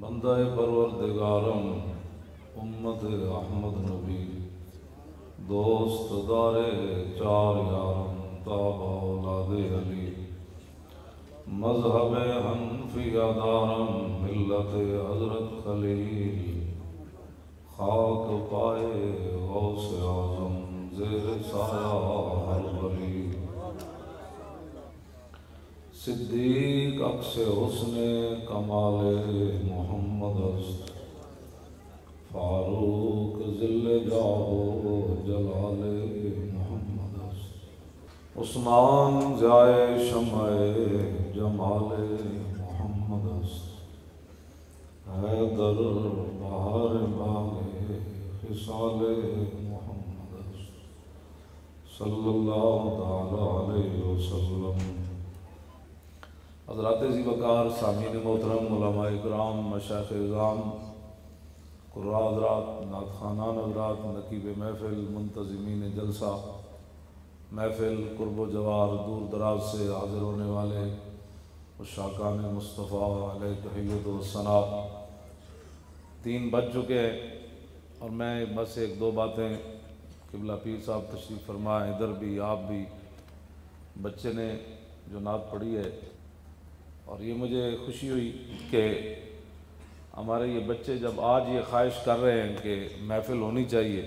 بندہ پروردگارم امت احمد نبی دوست دار چار یارم تاب اولاد علی مذہب حنفیہ دارم ملت حضرت خلیل خاک پائے غوث اعظم زیر سایہ ہر ولی صدیق عکس حسن کمال محمد است فاروق ذل جاہ جلال محمد است عثمان ضیاء شمع جمال محمد است حیدر بہار باغ خصال محمد است صلی اللہ تعالی علیہ وسلم۔ حضرات ذی وقار سامعین محترم، علماء اکرام، مشائخ اعظام، قراء حضرات، نعت خوانان حضرات، نقیب محفل، منتظمین جلسہ محفل، قرب و جوار، دور دراز سے حاضر ہونے والے عشاقان مصطفیٰ علیہ تحیت و ثنا، 3 بج چکے ہیں اور میں بس ایک دو باتیں، قبلہ پیر صاحب تشریف فرمائیں، ادھر بھی آپ بھی، بچے نے جو نعت پڑھی ہے اور یہ مجھے خوشی ہوئی کہ ہمارے یہ بچے جب آج یہ خواہش کر رہے ہیں کہ محفل ہونی چاہیے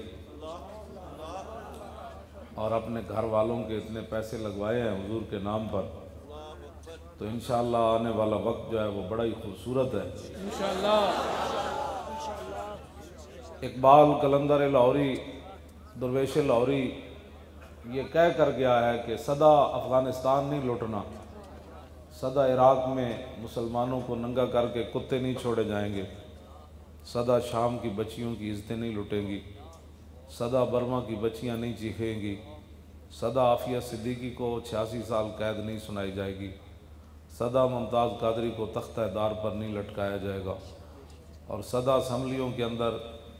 اور اپنے گھر والوں کے اتنے پیسے لگوائے ہیں حضور کے نام پر، تو انشاءاللہ آنے والا وقت جو ہے وہ بڑا ہی خوبصورت ہے انشاءاللہ۔ اقبال قلندر لاہوری، درویش لاہوری یہ کہہ کر گیا ہے کہ سدا افغانستان نہیں لوٹنا، سدا عراق میں مسلمانوں کو ننگا کر کے کتے نہیں چھوڑے جائیں گے، سدا شام کی بچیوں کی عزتیں نہیں لٹیں گی، سدا برما کی بچیاں نہیں چیخیں گی، سدا عافیہ صدیقی کو 86 سال قید نہیں سنائی جائے گی، سدا ممتاز قادری کو تختہ دار پر نہیں لٹکایا جائے گا، اور سدا اسمبلیوں کے اندر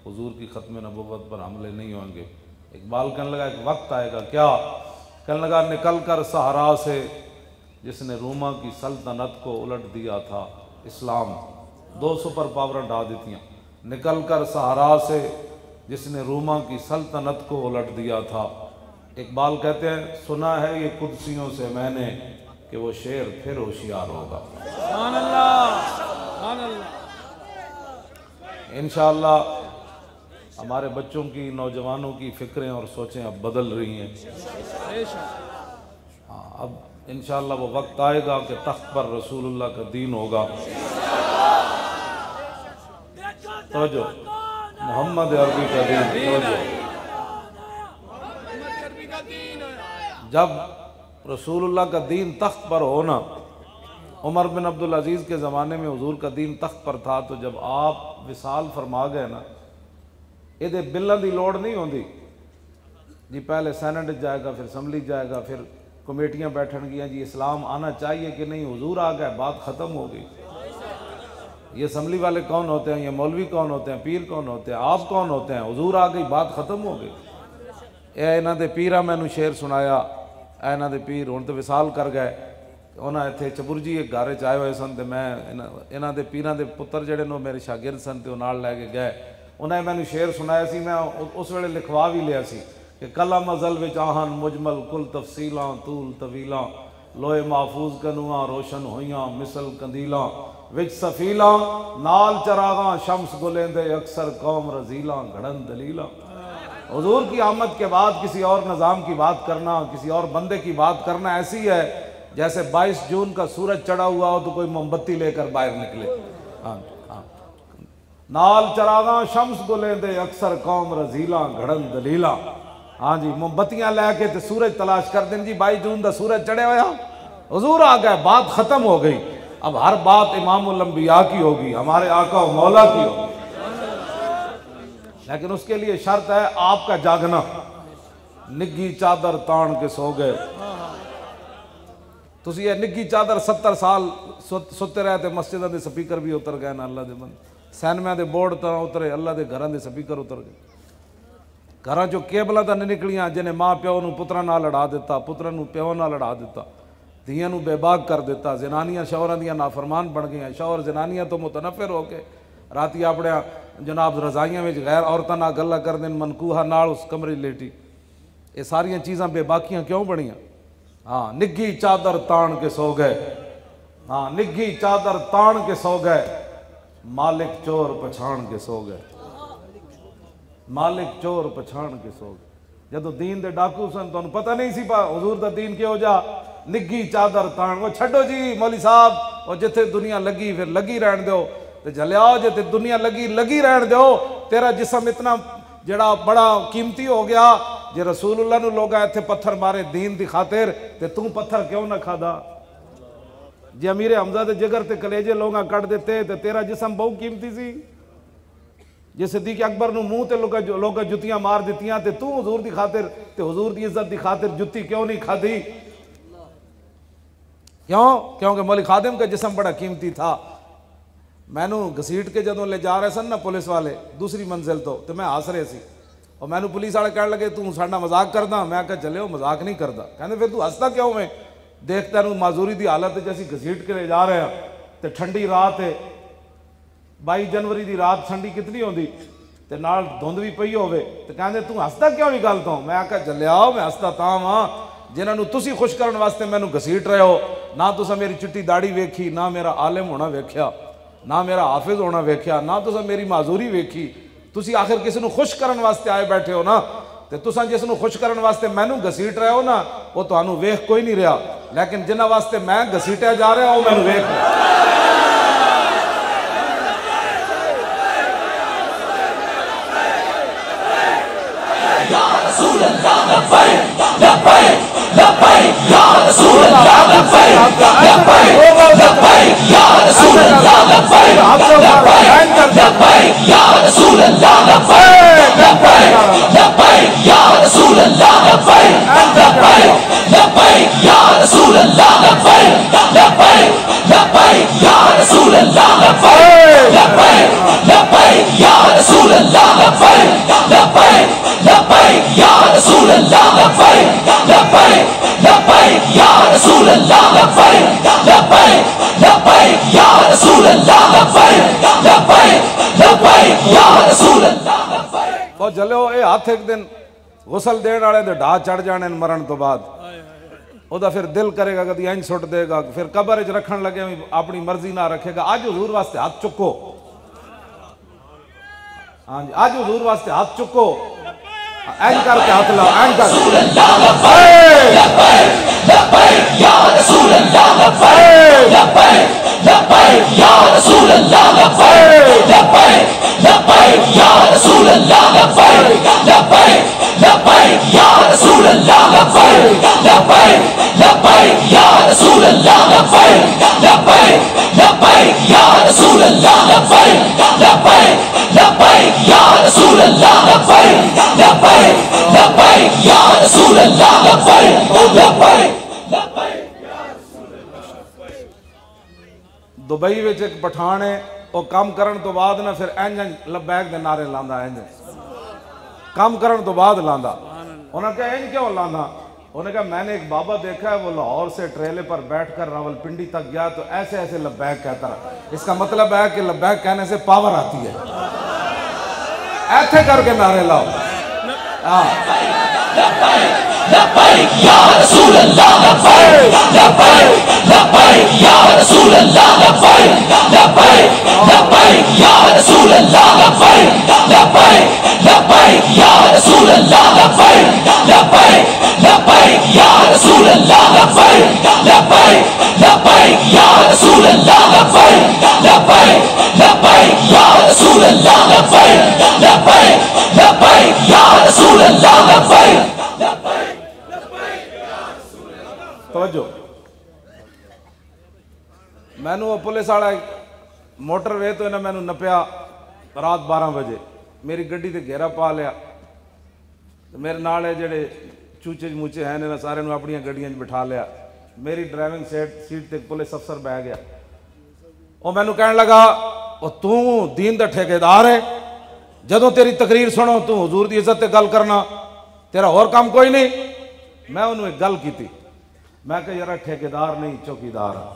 حضور کی ختم نبوت پر حملے نہیں ہوں گے۔ اقبال کہنے لگا ایک وقت آئے گا، کیا؟ کہنے لگا نکل کر صحرا سے جس نے روما کی سلطنت کو الٹ دیا تھا اسلام، 2 سپر پاور ڈھا دیتی ہیں، نکل کر صحرا سے جس نے روما کی سلطنت کو الٹ دیا تھا۔ اقبال کہتے ہیں سنا ہے یہ قدسیوں سے میں نے کہ وہ شیر پھر ہوشیار ہوگا۔ سبحان اللہ، سبحان اللہ۔ انشاءاللہ ہمارے بچوں کی، نوجوانوں کی فکریں اور سوچیں اب بدل رہی ہیں، اب انشاءاللہ وہ وقت آئے گا کہ تخت پر رسول اللہ کا دین ہوگا۔ توجہ، محمد عربی کا دین، توجہ۔ جب رسول اللہ کا دین تخت پر ہونا، عمر بن عبدالعزیز کے زمانے میں حضور کا دین تخت پر تھا، تو جب آپ وصال فرما گئے نا، یہ بلوں دی لوڑ نہیں ہوندی جی، پہلے سینٹ جائے گا، پھر اسمبلی جائے گا، پھر کمیٹیاں بیٹھن گیا جی اسلام آنا چاہیے کہ نہیں، حضور آ گئے، بات ختم ہو گئی۔ یہ اسمبلی والے کون ہوتے ہیں، یہ مولوی کون ہوتے ہیں، پیر کون ہوتے ہیں، آپ کون ہوتے ہیں، حضور آ گئی، بات ختم ہو گئی۔ اے انہاں دے پیرا میں نے شعر سنایا، اے انہاں دے پیر ہن تے وصال کر گئے، انہاں ایتھے چبرجی ایک گھر چ آئے ہوئے سن، تے میں انہاں دے پیراں دے پتر جڑے نو میرے شاگرد سن تے نال لے کے گئے، انہیں میں نے شعر سنایا سی، میں اس ویلے لکھوا بھی لیا سی کہ کلم ازل وچ آہن مجمل کل تفصیلاں طول طویلاں، لوہے محفوظ کنواں روشن ہویاں مثل کندیلاں، وچ سفیلاں نال چراغاں شمس گلیندے اکثر قوم رزیلاں گھڑن دلیلاں۔ حضور کی آمد کے بعد کسی اور نظام کی بات کرنا، کسی اور بندے کی بات کرنا ایسی ہے جیسے 22 جون کا سورج چڑھا ہوا ہو تو کوئی موم بتی لے کر باہر نکلے۔ نال چراغاں شمس گلیندے اکثر قوم رزیلاں گھڑن دلیلاں، ہاں جی موم بتیاں لے کے سورج تلاش کر دیں جی، 22 جون دا سورج چڑھے ہویا، حضور آ گئے، بات ختم ہو گئی۔ اب ہر بات امام الانبیاء کی ہوگی، ہمارے آقا و مولا کی ہوگی، لیکن اس کے لیے شرط ہے آپ کا جاگنا۔ نگی چادر تان کے سو گئے، تسی یہ نگی چادر 70 سال ستے رہے تے مسجدہ دے سپیکر بھی اتر گئے نا، اللہ دے بند سینمے دے بورڈ تا اترے، اللہ دے گھراں دے سپیکر اتر گئے، گھراں چو کیبلاں تا نہیں نکلیاں، جنہیں ماں پیو نو پتراں نال لڑا دیتا، پتراں نو پیو نال لڑا دیتا، دھیاں نو بے باک کر دیتا، زنانیاں شوہراں دیاں نافرمان بن گئیاں، شوہر زنانیاں تو متنفر ہو کے راتی اپنے جناب رضائیاں وچ غیر عورتاں نال گلاں کردے منکوہا نال اس کمرے لیٹی، یہ ساریاں چیزاں بے باکیاں کیوں بنیاں؟ ہاں نگھی چادر تان کے سو گئے، ہاں نگھی چادر تان کے سو گئے، مالک چور پچھان کے سو گئے، مالک چور پچھان کے سو گئے۔ جدو دین دے ڈاکو سن تو انہوں پتہ نہیں سی پا حضور دا دین کیوں جا نگھی چادر تان، وہ چھڑو جی مولی صاحب، وہ جتھے دنیا لگی پھر لگی رہن دیو، تے جلیاؤ جتھے دنیا لگی رہن دیو، تیرا جسم اتنا جڑا بڑا قیمتی ہو گیا، جے رسول اللہ نو لوگا ایتھے پتھر مارے دین دی خاطر تے توں پتھر کیوں نہ کھا دا؟ جے امیر حمزہ دے جگر تے کلیجے لوگا کٹ دیتے تے تیرا جسم بہت قیمتی سی، جے صدیق اکبر نو منہ تے لوگا جتیاں مار دیتیاں تے تو حضور دی خاطر تے حضور دی عزت دی خاطر جتی کیوں نہیں کھا دی؟ کیوں؟ کیونکہ مولی خادم کا جسم بڑا قیمتی تھا۔ میں نو گھسیٹ کے جدوں لے جا رہے سن نا پولیس والے دوسری منزل تو میں ہس رہے سی، اور میں نو پولیس والے کہنے لگے تو ساڈا مذاق کردا، میں کہا چلے وہ مذاق نہیں کردا، کہندے پھر تو ہستا کیوں میں؟ دیکھتا نو معذوری دی حالت جیسی گھسیٹ کے لے جا رہے ہیں تے ٹھنڈی رات ہے، 22 جنوری دی رات ٹھنڈی کتنی ہوندی تے نال دھند بھی پئی ہوے تے کہندے تو ہستا کیوں نہیں گل تو؟ میں کہا چلیا میں ہستا تاں ہاں جنہاں نو تسی خوش کرن واسطے مینوں گھسیٹ رہے ہو، نہ تساں میری چٹی داڑھی ویکھی، نہ میرا عالم ہونا ویکھیا، نہ میرا حافظ ہونا ویکھیا، نہ تساں میری معذوری ویکھی، تسی آخر کسی نو خوش کرن واسطے آئے بیٹھے ہو نا، تے تساں جس نو خوش کرن واسطے مینوں گھسیٹ رہے ہو نا وہ تانوں ویکھ کوئی نہیں رہا، لیکن جنہاں واسطے میں گھسیٹیا جا رہا وہ مینوں ویکھ رہا۔ چلو اے ہاتھ ایک دن غسل دین والے دے ڈھا چڑھ جانے مرن تو بعد او دا پھر دل کرے گا کدی اینج سٹ دے گا، پھر قبر وچ رکھن لگے اپنی مرضی نہ رکھے گا۔ آج حضور واسطے ہاتھ چکو، ہاں جی آج حضور واسطے ہاتھ چکو، این کر کے ہاتھ لاؤ، این کر دبئی وچ ایک پٹھان ہے، وہ کام کرن تو بعد نا پھر اینج لبیک دے نعرے لاندا، اینج کام کرن تو بعد لاندا۔ انہوں نے کہا اینج کیوں لاندا؟ انہوں نے کہا میں نے ایک بابا دیکھا ہے وہ لاہور سے ٹریلے پر بیٹھ کر راول پنڈی تک گیا تو ایسے ایسے لبیک کہتا رہا، اس کا مطلب ہے کہ لبیک کہنے سے پاور آتی ہے، ایتھے کر کے نعرے لاؤ۔ لبیک یا رسول اللہ، لبیک لبیک لبیک یا رسول اللہ، لبیک لبیک لبیک یا رسول اللہ، لبیک لبیک لبیک یا رسول اللہ، لبیک لبیک لبیک یا رسول اللہ، لبیک لبیک لبیک یا رسول اللہ، لبیک لبیک لبیک یا رسول اللہ، لبیک لبیک لبیک یا رسول اللہ، لبیک۔ توجہ، میں نو پولیس والا موٹر وے تو انہیں میں نو نپیا رات 12 بجے، میری گڈی تے گھیرا پا لیا، میرے نالے جڑے چوچے موچے ہیں انہیں سارے نو اپنی گڈیاں بٹھا لیا، میری ڈرائیونگ سیٹ تے پولیس افسر بہ گیا، وہ میں نو کہنے لگا وہ تو دین دا ٹھیکیدار ہے، جدوں تیری تقریر سنو تو حضور دی عزت تے گل کرنا، تیرا اور کام کوئی نہیں؟ میں انہوں ایک گل کی تھی، میں کہ یار ٹھیکیدار نہیں چوکیدار ہاں۔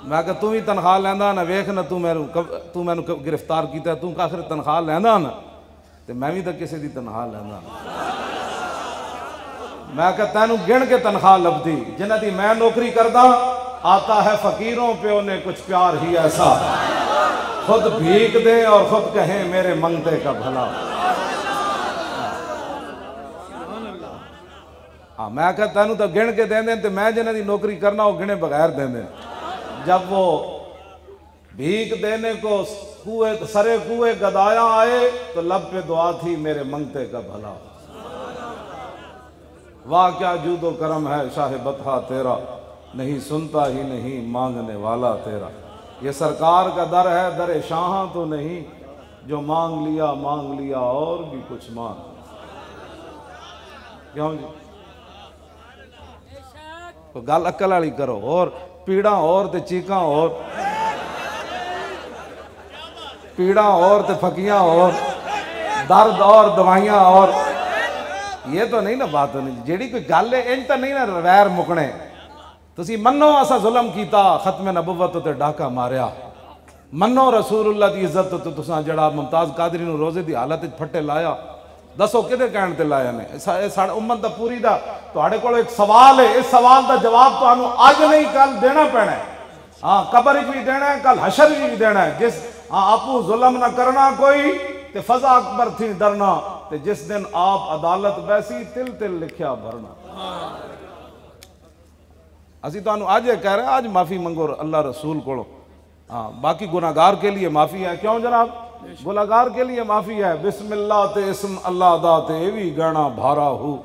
میں کہ تو ہی تنخواہ لینا نہ ویخ نہ تو میں گرفتار کیتا ہے، تو آخر تنخواہ لینا نا تو میں بھی تو کسی دی تنخواہ لینا۔ میں کہ تینوں گن کے تنخواہ لبدی جنہ دی میں نوکری کردہ، آتا ہے فقیروں پہ انہیں کچھ پیار ہی ایسا، خود بھیک دیں اور خود کہیں میرے منگتے کا بھلا۔ میں کہ تینوں تو گن کے دیں دیں تو میں جنہ دی نوکری کرنا وہ گنے بغیر دیں دیں۔ جب وہ بھیک دینے کو سرے کوئے گدایا آئے تو لب پہ دعا تھی میرے منگتے کا بھلا۔ واہ کیا جود و کرم ہے شاہ بطحہ تیرا، نہیں سنتا ہی نہیں مانگنے والا تیرا۔ یہ سرکار کا در ہے در شاہاں تو نہیں، جو مانگ لیا اور بھی کچھ مانگ۔ کیوں جی تو گل عقل والی کرو، اور پیڑاں اور تے چیکاں اور، پیڑاں اور تے پھکیاں اور، درد اور دوائیاں اور، یہ تو نہیں نا بات ہونی جیڑی کوئی گل ہے انج تو نہیں نا ویر مکنے۔ تسی منو اسا ظلم کیتا ختم نبوت تے ڈاکہ ماریا، منو رسول اللہ دی عزت تے تساں جڑا ممتاز قادری نو روزے دی حالت وچ پھٹے لایا، دسو کدے کہن تے لایا نے؟ ساڑے امت دا پوری دا تواڈے کول ایک سوال ہے، اس سوال دا جواب تانوں اج نہیں کل دینا پینا ہے۔ ہاں قبر وچ بھی دینا ہے، کل حشر وچ بھی دینا ہے۔ جس آپو ظلم نہ کرنا کوئی تے فضا اکبر تھی ڈرنا، تے جس دن آپ عدالت بیسی تل تل لکھیا بھرنا۔ اسی تانوں آج یہ کہہ رہے ہیں آج معافی منگو اللہ رسول کو۔ ہاں باقی گناہگار کے لیے معافی ہے، کیوں جناب؟ گناہگار کے لیے معافی ہے۔ بسم اللہ تے اسم اللہ دا تے ایوی گہنا بھارا ہو،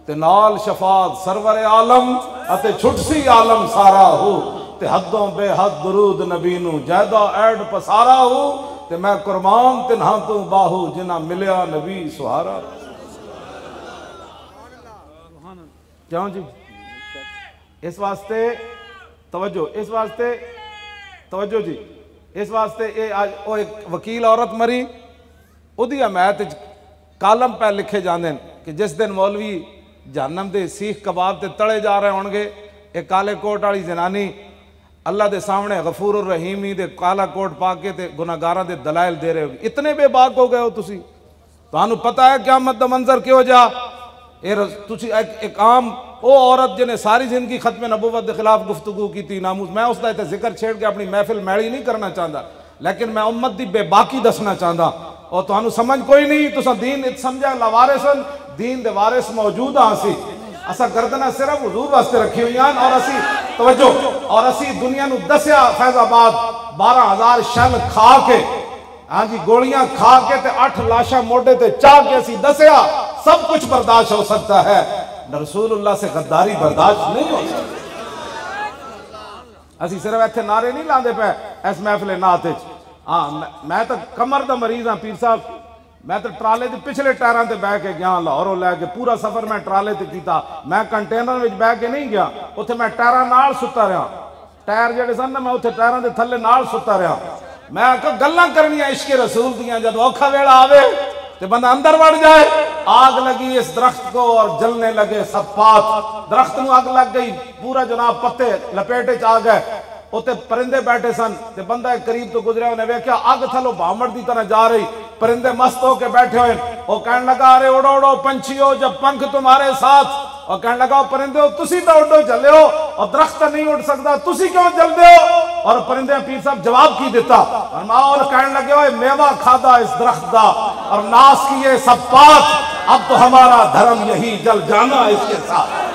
تے نال شفاعت سرور عالم اتے چھٹ سی عالم سارا ہو، تے حدوں بے حد درود نبی نو جیدہ ایڈ پسارا ہو، تے میں قربان تنہاں تو باہو جنہ ملیا نبی سہارا۔ کیوں جی؟ اس واسطے توجہ جی، اس واسطے ایک وکیل عورت مری، ادھی حمایت کالم پہ لکھے جاندے کہ جس دن مولوی جہنم دے سیخ کباب تے تڑے جا رہے ہونگے، ایک کالے کوٹ والی زنانی اللہ دے سامنے غفور الرحیمی دے کالا کوٹ پا کے تے گناہگاراں دے دلائل دے رہے ہوگی۔ اتنے بے باک ہو گئے ہو تسی، تانوں پتہ ہے قیامت دا منظر کیوں جا؟ تسی ایک عام او عورت جنہیں ساری زندگی ختم نبوت دے خلاف گفتگو کی تھی ناموس، میں اس دا تے ذکر چھیڑ کے اپنی محفل میڑی نہیں کرنا چاہتا، لیکن میں امت دی بے باکی دسنا چاہتا، اور تانوں سمجھ کوئی نہیں، تسا دین سمجھا لاوارثن، دین دے وارث موجود ہاں سی، اسا گردنہ صرف حضور واسطے رکھی ہوئی ہیں، اور اسی توجہ، اور اسی دنیا نو دسیا فیض آباد 12,000 شل کھا کے، ہاں جی گولیاں کھا کے تے 8 لاشاں موڑے تے چاہ کے اسی دسیا سب کچھ برداشت ہو سکتا ہے، رسول اللہ سے غداری برداشت نہیں ہو سکتا۔ اسی صرف ایتھے نعرے نہیں لاندے پہ اس محفل نعت وچ، ہاں میں تو کمر دا مریض ہاں پیر صاحب، میں تو ٹرالے دے پچھلے ٹائراں تے بہ کے گیا لاہوروں لے کے، پورا سفر میں ٹرالے تے کیتا، میں کنٹینر وچ بہ کے نہیں گیا، اوتھے میں ٹائراں نال ستا رہا، ٹائر جڑے سن نا میں اوتھے ٹائراں دے تھلے نال ستا رہا، میں کہ گلاں کرنیاں عشق رسول دیاں، جب اوکھا ویلا آوے تے بندہ اندر بڑھ جائے، آگ لگی اس درخت کو اور جلنے لگے سب پات، درخت نو آگ لگ گئی، پورا جناب پتے لپیٹے چاہ گئے، اوتے پرندے بیٹھے سن، تے بندہ ایک قریب تو گزریا، انہیں ویکھیا آگ تھلو بھامڑ دی طرح جا رہی، پرندے مست ہو کے بیٹھے ہوئے، وہ کہنے لگا ارے اڑو اڑو پنچھیو جب پنکھ تمہارے ساتھ، اور کہنے لگا پرندے ہو تسی تو اڑو چلے ہو، اور درخت نہیں اڑ سکتا تسی کیوں چلتے ہو؟ اور پرندے پیر صاحب جواب کی دیتا، اور کہنے لگے ہوئے میوہ کھادا اس درخت دا اور ناس کیے سب پات، اب تو ہمارا دھرم یہی جل جانا اس کے ساتھ۔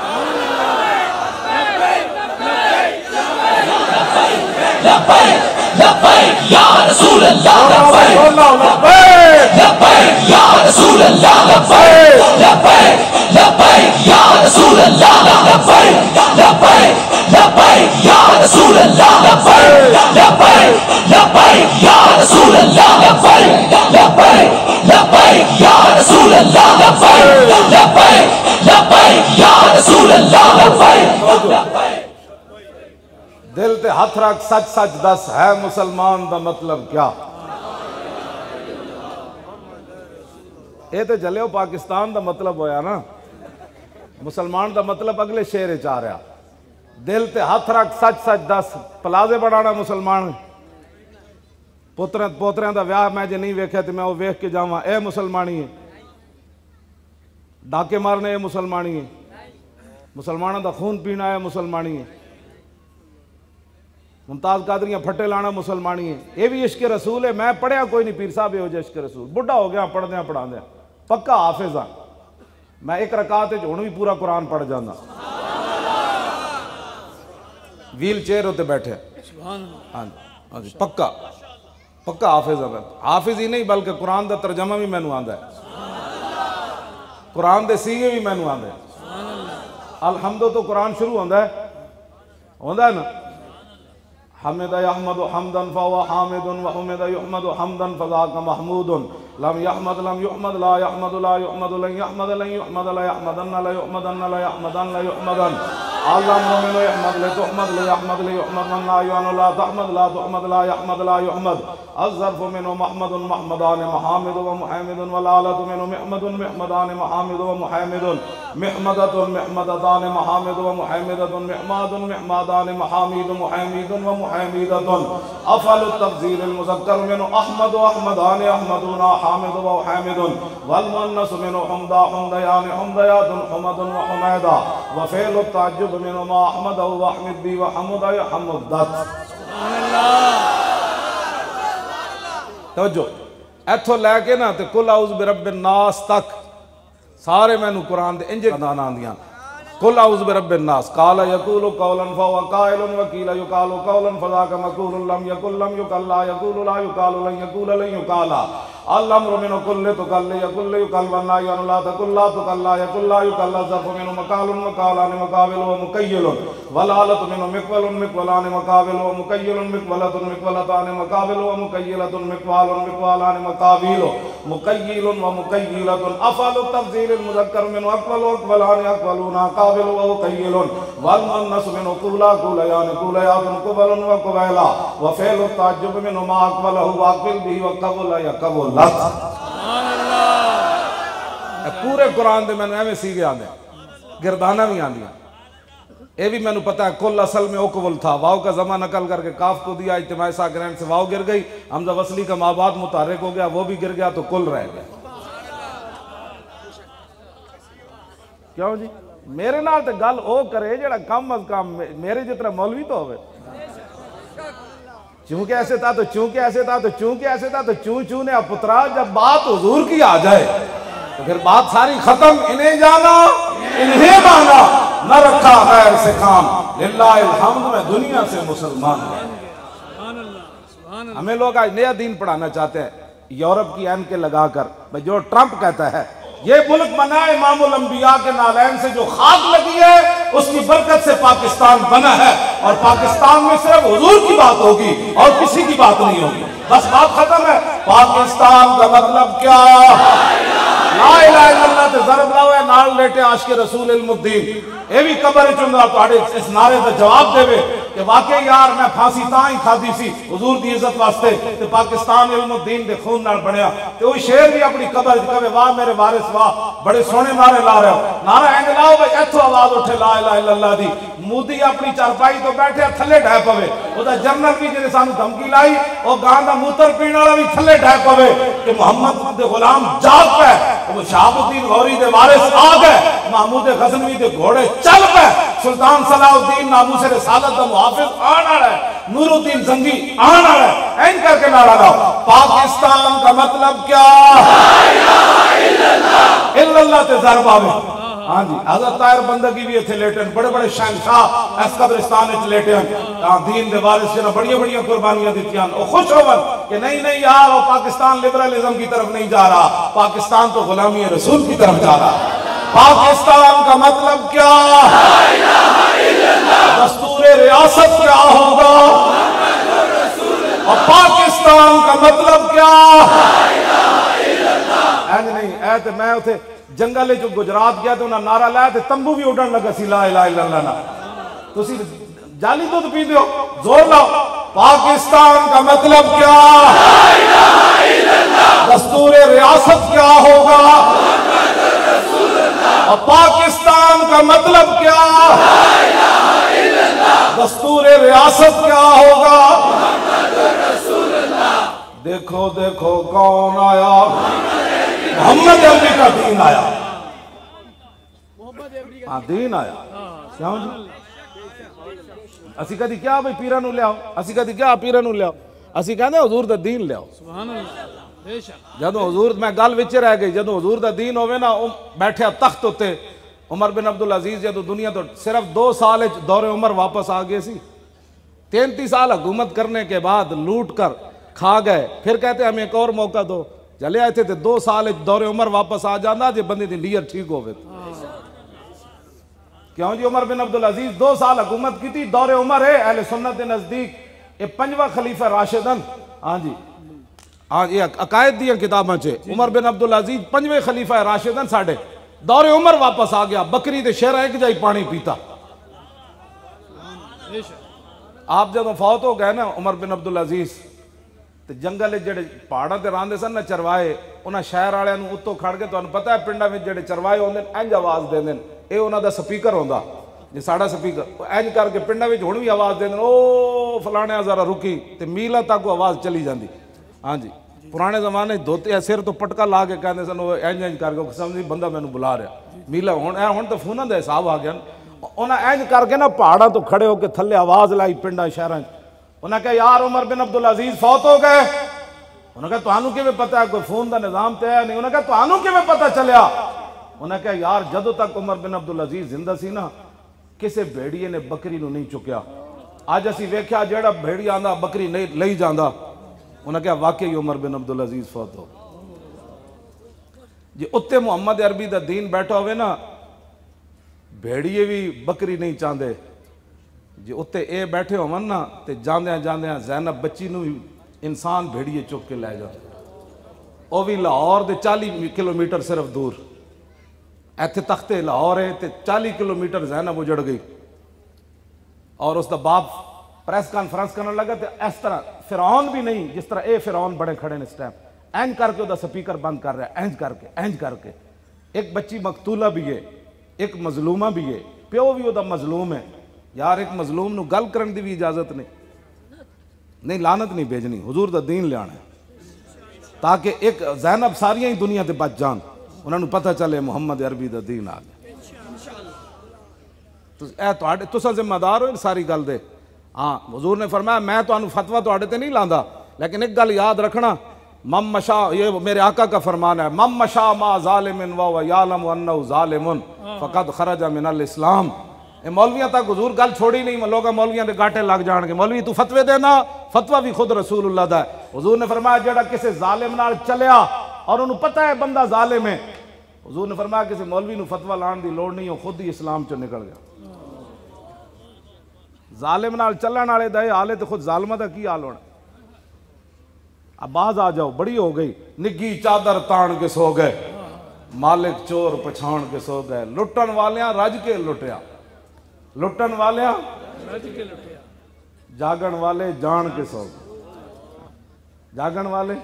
لبیک لبیک یا رسول اللہ، لبیک لبیک یا رسول اللہ، لبیک لبیک لبیک یا رسول اللہ، لبیک لبیک لبیک یا رسول اللہ، لبیک لبیک لبیک یا رسول اللہ، لبیک لبیک لبیک یا رسول اللہ، لبیک لبیک لبیک یا رسول اللہ، لبیک۔ دل تے ہاتھ رکھ سچ سچ دس ہے مسلمان دا مطلب کیا؟ اے تے جلے ہو پاکستان دا مطلب ہویا نا، مسلمان دا مطلب اگلے شعر چاہ رہا دل تے ہاتھ رکھ سچ سچ دس پلازے بنانا مسلمان پوتریاں دا ویاہ میں جے نہیں ویکھیا تے میں وہ ویکھ کے جاواں اے مسلمانی ہے ڈاکے مارنے اے مسلمانی ہے مسلمانوں دا خون پینا ہے مسلمانی ہے ممتاز قادریاں پھٹے لانا مسلمانی ہے یہ بھی عشق رسول ہے میں پڑھیا کوئی نہیں پیر صاحب ہو جائے عشق رسول بڑھا ہو گیا پڑھ دیا پڑھا دیا پکا حافظ ہاں میں ایک رکعت ہوں بھی پورا قرآن پڑھ جانا ویل چیئر ہوتے بیٹھے ہاں جی پکا پکا حافظ ہے حافظ ہی نہیں بلکہ قرآن دا ترجمہ بھی مینوں آندا ہے قرآن دے سیغے بھی مینوں آندے الحمد تو قرآن شروع ہوندہ ہے نا حمد یحمد حمدا فهو حامد وحمد یحمد حمدا فذاک محمود لم یحمد لم یحمد لا یحمد لا یحمد لن یحمد لن یحمد لا یحمدن لا یحمدن لا یحمدن لا یحمدن اللهم من يحمد لتحمد ليحمد ليحمد من لا يعن لا تحمد لا تحمد لا يحمد لا يحمد الظرف منه محمد محمدان محامد ومحامد والآلة منه محمد محمدان محامد ومحامد محمدة محمدتان محامد ومحامدة محماد محمدان محامد محامد ومحامدة أفعل التفضيل المذكر منه أحمد وأحمدان أحمدون حامد وحامد والمؤنث منه حمدا حمديان حمديات حمد وحميدا وفعل التعجب منه ما احمد و احمد بی و حمد حمدت توجہ ایتھو لے کے نا تے کل اعوذ برب الناس تک سارے میں نو قرآن دے انجے دانا دیاں قل اعوذ برب الناس قال یقول قولا فهو قائل وقیل یقال قولا فذاک مقول لم یقل لم یقل لا یقول لا یقال لن یقول لن یقال الامر من كل تقل يقل يقل والنهي عن لا تقل لا تقل لا يقل لا يقل الظرف منه مقال مقالان مقابل ومكيل والآلة منه مقبل مقبلان مقابل ومكيل مقبلة مقبلتان مقابل ومكيلة مقبال مقبالان مقابل مكيل ومكيلة أفعل التفضيل المذكر منه أقبل وأقبلان أقبلون قابل ومكيل والمؤنث منه قولا قوليان قوليات قبل وقبيلا وفعل التعجب منه ما أقبله وأقبل به وقبل يقبل پورے قرآن دے میں نے ایویں سیگے آندے گردانہ بھی آندیاں اے بھی میں نے پتا ہے کل اصل میں اوکول تھا واو کا زمہ نقل کر کے کاف کو دیا اجتماع ساکنین سے واو گر گئی حمزہ وصلی کا مابعد متحرک ہو گیا وہ بھی گر گیا تو کل رہ گیا کیوں جی میرے نال تے گل او کرے جڑا کم از کم میرے جتنا مولوی تو ہوئے چونکہ ایسے تھا تو چونکہ ایسے تھا تو چونکہ ایسے تھا تو چون نے پترا جب بات حضور کی آ جائے تو پھر بات ساری ختم انہیں جانا انہیں مانا نہ رکھا غیر سے کام للہ الحمد میں دنیا سے مسلمان ہوں ہمیں لوگ آج نیا دین پڑھانا چاہتے ہیں یورپ کی این کے لگا کر جو ٹرمپ کہتا ہے یہ ملک بنا ہے امام الانبیاء کے نالین سے جو خاک لگی ہے اس کی برکت سے پاکستان بنا ہے اور پاکستان میں صرف حضور کی بات ہوگی اور کسی کی بات نہیں ہوگی بس بات ختم ہے پاکستان کا مطلب کیا لا الہ الا اللہ تے ضرب لاؤ ہے نال لیٹے عاشق رسول علم الدین اے بھی قبر چندہ تواڈے اس نعرے دا جواب دے کہ واقعی یار میں پھانسی تاں ہی کھادی سی حضور دی عزت واسطے تے پاکستان علم الدین دے خون نال بنیا تے وہی شیر بھی اپنی قبر کہے واہ میرے وارث واہ بڑے سونے نعرے لا رہے ہو نعرہ اینج لاؤ بھائی ایتھو آواز اٹھے لا الہ الا اللہ دی مودی اپنی چارپائی تو بیٹھے تھلے ڈھے پوے او دا جنرل بھی جنے سانو دھمکی لائی او گاں دا موتر پین والا بھی تھلے ڈھے پوے کہ محمد دے غلام جاگ پے وہ شہاب الدین غوری دے وارث آ گئے محمود غزنوی دے گھوڑے چل پے سلطان صلاح الدین ناموس رسالت دا محافظ آنا رہا ہے نور الدین زنگی آنا رہا ہے این کر کے نعرہ لاؤ پاکستان کا مطلب کیا الا اللہ تے ضرب آوے ہاں جی حضرت طاہر بندگی بھی اتھے لیٹے ہیں بڑے بڑے شہنشاہ اس قبرستان اچھ لیٹے ہیں دین دے وارث جنہ بڑی بڑی قربانیاں دیتی ہیں وہ خوش ہون کہ نہیں یار وہ پاکستان لبرالزم کی طرف نہیں جا رہا پاکستان تو غلامی رسول کی طرف جا رہا پاکستان کا مطلب کیا دستور ریاست کیا ہوگا اور پاکستان کا مطلب کیا اینج نہیں اے تے میں اتھے جنگلے جو گجرات گیا تو انہاں نعرہ لایا تے تمبو بھی اڑن لگا سی لا الہ الا اللہ نا تو سی جالی دودھ پی دیو زور لاؤ پاکستان کا مطلب کیا دستور ریاست کیا ہوگا اور پاکستان کا مطلب کیا؟ دستور ریاست کیا ہوگا؟ دیکھو دیکھو کون آیا؟ محمد عربی کا دین آیا. ہاں دین آیا. سمجھ اسی کہتے کیا بھئی پیرہ نو لے آؤ، اسی کہتے کیا پیرہ نو لے آؤ، اسی کہتے ہیں حضور دا دین لے آؤ. جدو حضور میں گل وچ رہ گئی، جدو حضور دا دین ہوئے نا بیٹھے تخت ہوتے عمر بن عبدالعزیز جدو دنیا تو صرف 2 سال دور عمر واپس آ گئے سی. 33 سال حکومت کرنے کے بعد لوٹ کر کھا گئے، پھر کہتے ہمیں ایک اور موقع دو. چلے آئے تھے 2 سال دور عمر واپس آ جانا جی بندے دی نیت ٹھیک ہوئے. کیوں جی عمر بن عبدالعزیز 2 سال حکومت کی تھی، دور عمر ہے اہل سنت کے نزدیک یہ 5واں خلیفہ راشدن. ہاں جی ہاں یہ عقائد دیا کتاباں چے عمر بن عبدالعزیز 5ویں خلیفہ راشدن ساڑھے دور عمر واپس آ گیا. بکری دے شیرہ ایک جائی پانی پیتا. آپ جب فوت ہو گئے نا عمر بن عبدالعزیز تے جنگل جڑے پہاڑاں تے راندے سن نا چروائے انہاں شہر والے نوں اتوں کھڑ کے تانوں پتہ ہے پنڈاں وچ جڑے چروائے ہوندے انج آواز دیندے اے انہاں دا سپیکر ہوندا جی ساڈا سپیکر انج کر کے پنڈاں وچ ہن بھی آواز دیندے او فلانے ذرا رکی تے میلاں تک آواز چلی جاندی. ہاں جی پرانے زمانے دھوتے سر تو پٹکا لا کے کہندے سن او انج انج کر کے سمجھی بندہ مینوں بلا رہا میلا. ہن تو فوناں دا حساب آ گیا. انہاں انج کر کے نا پہاڑاں تو کھڑے ہو کے تھلے آواز لائی پنڈاں شہراں. انہاں کہا یار عمر بن عبدالعزیز فوت ہو گئے. انہوں نے کہا تانوں کیویں پتہ ہے کوئی فون دا نظام تے ہے نہیں. انہوں نے کہا تانوں کیویں پتہ چلیا؟ انہوں نے کہا یار جدوں تک عمر بن عبدالعزیز زندہ سی نا کسے بھیڑیے نے بکری نو نہیں چکیا. اج اسی ویکھیا جیڑا بھیڑی آندا بکری نہیں لئی جاندا. انہوں نے کہا واقعی عمر بن عبدالعزیز فوت ہو جی اتے محمد عربی دا دین بیٹھا ہوئے نا بھیڑیے بھی بکری نہیں چاندے جی اتے اے بیٹھے ہوئے نا تے جاندیاں جاندیاں زینب بچی نو انسان بھیڑیے چک کے لے جاتے. وہ بھی لاہور دے 40 کلومیٹر صرف دور. ایتھے تختے لاہور ہے تے 40 کلومیٹر زینب اجڑ گئی. اور اس دا باپ پریس کانفرنس کرنے لگا تے اس طرح فرعون بھی نہیں جس طرح اے فرعون بڑے کھڑے نے اس ٹائم اینج کر کے دا سپیکر بند کر رہا ہے اینج کر کے. ایک بچی مقتولہ بھی ہے ایک مظلومہ بھی ہے پیو بھی وہ دا مظلوم ہے. یار ایک مظلوم نو گل کرن دی بھی اجازت نہیں لعنت نہیں بھیجنی. حضور دا دین لے آنا ہے تاکہ ایک زینب ساریاں ہی دنیا تے بچ جان. انہوں نے پتہ چلے محمد عربی دا دین آ گیا. تسا ذمہ دار ہو ساری گل دے. ہاں حضور نے فرمایا میں تو انہوں فتوہ تو آڑے تے نہیں لاندا لیکن ایک گل یاد رکھنا مم مشا یہ میرے آقا کا فرمان ہے مم مشا ما ظالم و یعلم انہ ظالم فقد خرج من الاسلام. مولویاں تک حضور گل چھوڑی نہیں. لوگ مولویاں دے گاٹے لگ جان گے مولوی تو فتوے دینا فتوہ بھی خود رسول اللہ دا ہے. حضور نے فرمایا جڑا کسی ظالم نال چلیا اور انہوں پتہ ہے بندہ ظالم ہے حضور نے فرمایا کسی مولوی نو فتوہ لان دی لوڑ نہیں ہو خود ہی اسلام چ نکل گیا. ظالم نال چلن والے دے حالے تے خود ظالمہ دا کی حال ہونا. اب باز آ جاؤ بڑی ہو گئی نگی چادر تان کے سو گئے مالک چور پچھان کے سو گئے. لٹن والیاں رج کے لٹیا لٹن والیاں جاگن والے جان کے سو گئے جاگن والے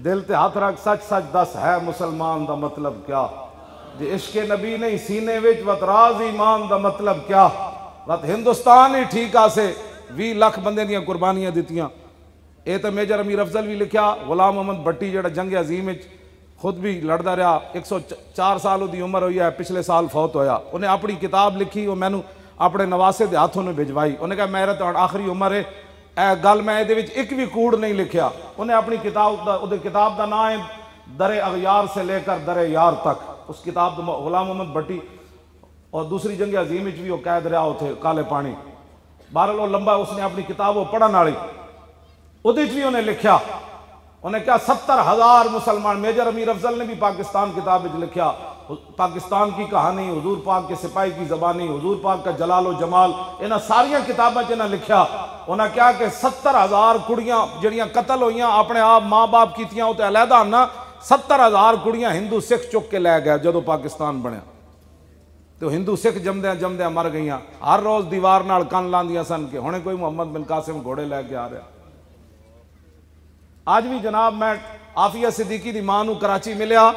دل تے ہاتھ رکھ سچ سچ دس ہے مسلمان دا مطلب کیا جی عشق نبی نہیں سینے وچ وت راز ایمان دا مطلب کیا وت ہندوستان ہی ٹھیک آسے 20 لاکھ بندے دیاں قربانیاں دیتیاں. اے تو میجر امیر افضل بھی لکھیا غلام محمد بٹی جڑا جنگ عظیم وچ خود بھی لڑدا رہا 104 سال دی عمر ہوئی ہے پچھلے سال فوت ہویا. انہیں اپنی کتاب لکھی وہ مینوں اپنے نواسے دے ہاتھوں نے بھجوائی. انہیں کہا میرا تو آخری عمر ہے اے گل میں دے وچ ایک بھی کوڑ نہیں لکھیا. انہیں اپنی کتاب دا نام ہے در اغیار سے لے کر در یار تک. اس کتاب دا غلام محمد بٹی اور دوسری جنگ عظیم وچ بھی وہ قید رہا ہوتے کالے پانی. بہرحال وہ لمبا اس نے اپنی کتاب وہ پڑھن والی ادھے بھی انہیں لکھیا. انہیں کہا 70,000 مسلمان. میجر امیر افضل نے بھی پاکستان کتاب وچ لکھیا پاکستان کی کہانی حضور پاک کے سپاہی کی زبانی حضور پاک کا جلال و جمال. انہاں ساریاں کتاباں انہاں لکھیا. انہاں کیا کہ 70,000 کڑیاں جڑیاں قتل ہوئیاں اپنے آپ ماں باپ کیتیاں وہ تے علیحدہ آنا 70,000 کڑیاں ہندو سکھ چک کے لے گئے جدو پاکستان بنیا. تو ہندو سکھ جمدیاں مر گئیاں. ہر روز دیوار نال کن لاندیاں سن کے ہونے کوئی محمد بن قاسم گھوڑے لے کے آ رہا. آج بھی جناب میں عافیہ صدیقی دی ماں نو کراچی ملیا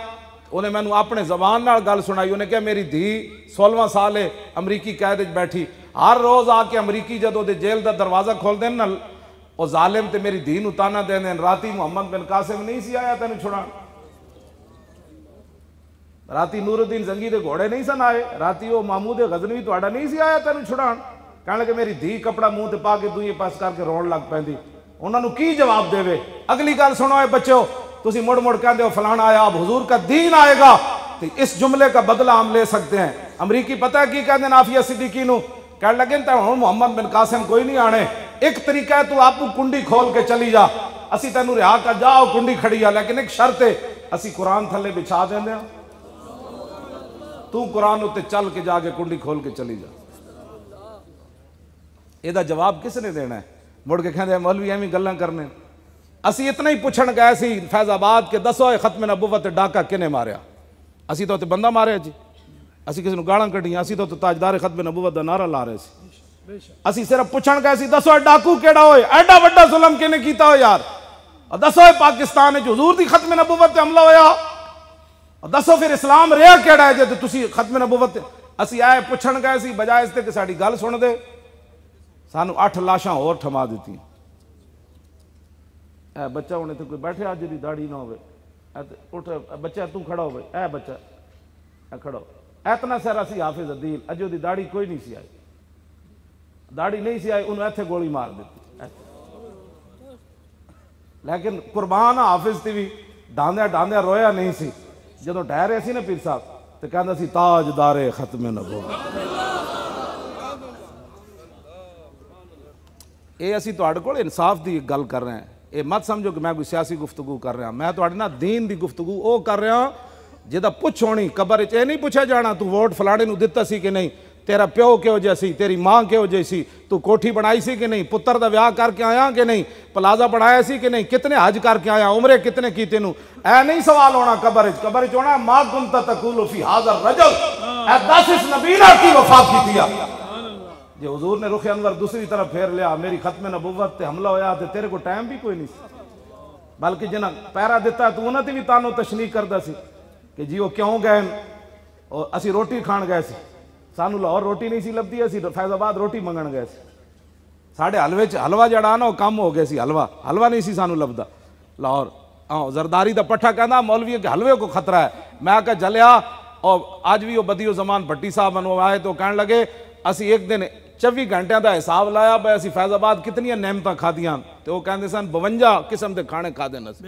انہیں میں اپنے زبان نال گل سنائی. انہیں کہا میری دھی 16 سال ہے امریکی قید وچ بیٹھی, ہر روز آ کے امریکی جدو دے جیل دا دروازہ کھول دین نا وہ ظالم تے میری دھی نو تانا دین دین, راتی محمد بن قاسم نہیں سی آیا تینوں چھڑان, راتی نور الدین زنگی دے گھوڑے نہیں سن آئے, راتی وہ محمود غزنوی تہاڈا نہیں سی آیا تینوں چھڑان. کہنے لگے میری دھی کپڑا منہ تے پا کے دوئے پاس کر کے رون لگ پیندی. انہاں نو کی جواب دے وے؟ اگلی گل سنو اے بچو, تسی مڑ مڑ کہندے ہو فلانا آیا, اب حضور کا دین آئے گا تو اس جملے کا بدلہ ہم لے سکتے ہیں. امریکی پتہ ہے کی کہندے نافیہ صدیقی نو؟ کہنے لگے تے ہن محمد بن قاسم کوئی نہیں آنے, ایک طریقہ ہے تو آپ کو کنڈی کھول کے چلی جا, اسی تینوں رہا کر جاؤ کنڈی کھڑی ہے, لیکن ایک شرط ہے اسی قرآن تھلے بچھا دیندے ہیں, تو قرآن اتے چل کے جا کے کنڈی کھول کے چلی جا. یہ دا جواب کس نے دینا ہے؟ مڑ کے کہندے مولوی ایویں گلاں کرنے. اسی اتنا ہی پوچھن گئے سی فیض آباد کے دسو ختم نبوت ڈاکہ کنے ماریا؟ اسی تو بندہ ماریا جی, اسی کسی نو گالاں کڈیاں, اسی تو تاجدار ختم نبوت دا نعرہ لا رہے سی. اسی صرف پوچھن گئے سی دسو ڈاکو کیڑا ہوئے, ایڈا بڑا ظلم کنے کیتا ہو یار, دسو پاکستان وچ حضور دی ختم نبوت تے حملہ ہویا, دسو پھر اسلام رہا کیڑا ہے جے تسی ختم نبوت تے. اسی آئے پوچھن گئے سی بجائے اس تے کہ ساڈی گل سن دے, سانو 8 لاشاں اور تھما دیتی. اے بچہ ہونے تے کوئی بیٹھے آج دی داڑھی نہ ہوئے, اٹھ بچہ تو کھڑا ہوئے, اے بچہ اے کھڑا ہو, اتنا سارا سی حافظ عدیل, اجو دی داڑھی کوئی نہیں سی آئی, داڑھی نہیں سی آئی, انہوں ایتھے گولی مار دیتی. لیکن قربان حافظ تی بھی ڈاندیا ڈاندیا رویا نہیں سی. جدو ڈہ رہے سی نا پیر صاحب تو کہندا سی تاجدار ختم نبوت. اے اسی تہاڈے کول انصاف دی گل کر رہے ہیں, اے مت سمجھو کہ میں کوئی سیاسی گفتگو کر رہا, میں تہاڈے نال دین دی گفتگو او کر رہا جدا پوچھ ہونی. قبر وچ اے نہیں پوچھا جانا تو ووٹ فلانے نو دتا سی کہ نہیں, تیرا پیو کہو جے سی, تیری ماں کہو جے سی, تو کوٹھی بنائی سی کہ نہیں, پتر دا ویاہ کر کے آیا کہ نہیں, پلازا بنایا سی کہ نہیں, کتنے حج کر کے آیا, عمرے کتنے کیتے نو. اے نہیں سوال ہونا قبر وچ, قبر وچ ہونا ما کنت تقول فی ھذا الرجل, اے 10 اس نبی نے کی وفا کیتیا. جی حضور نے رخ انور دوسری طرف پھیر لیا, میری ختم نبوت تے حملہ ہویا تے تیرے کو ٹائم بھی کوئی نہیں سی, بلکہ جنہاں پیرا دیتا تو انہاں تے بھی تانوں تشنیع کردا سی کہ جی وہ کیوں گئے, اور اسی روٹی کھان گئے سی, سانو لاہور روٹی نہیں سی لبدی, اسی فیض آباد روٹی منگن گئے سی, ساڈے حلوے چ حلوہ جڑا نا وہ کم ہو گئے سی, حلوہ نہیں سی سانو لبدا لاہور. زرداری دا پٹھا کہندا مولوی کے حلوے کو خطرہ ہے. میں کہا جلیا, اور آج بھی وہ بدیو زمان بھٹی صاحب انو آئے تو کہنے لگے اسی ایک دن 24 گھنٹے دا حساب لایا بھائی اسی فیض آباد کتنی نعمتاں کھادیاں, تو وہ کہندے سن 52 قسم دے کھانے کھادے نس.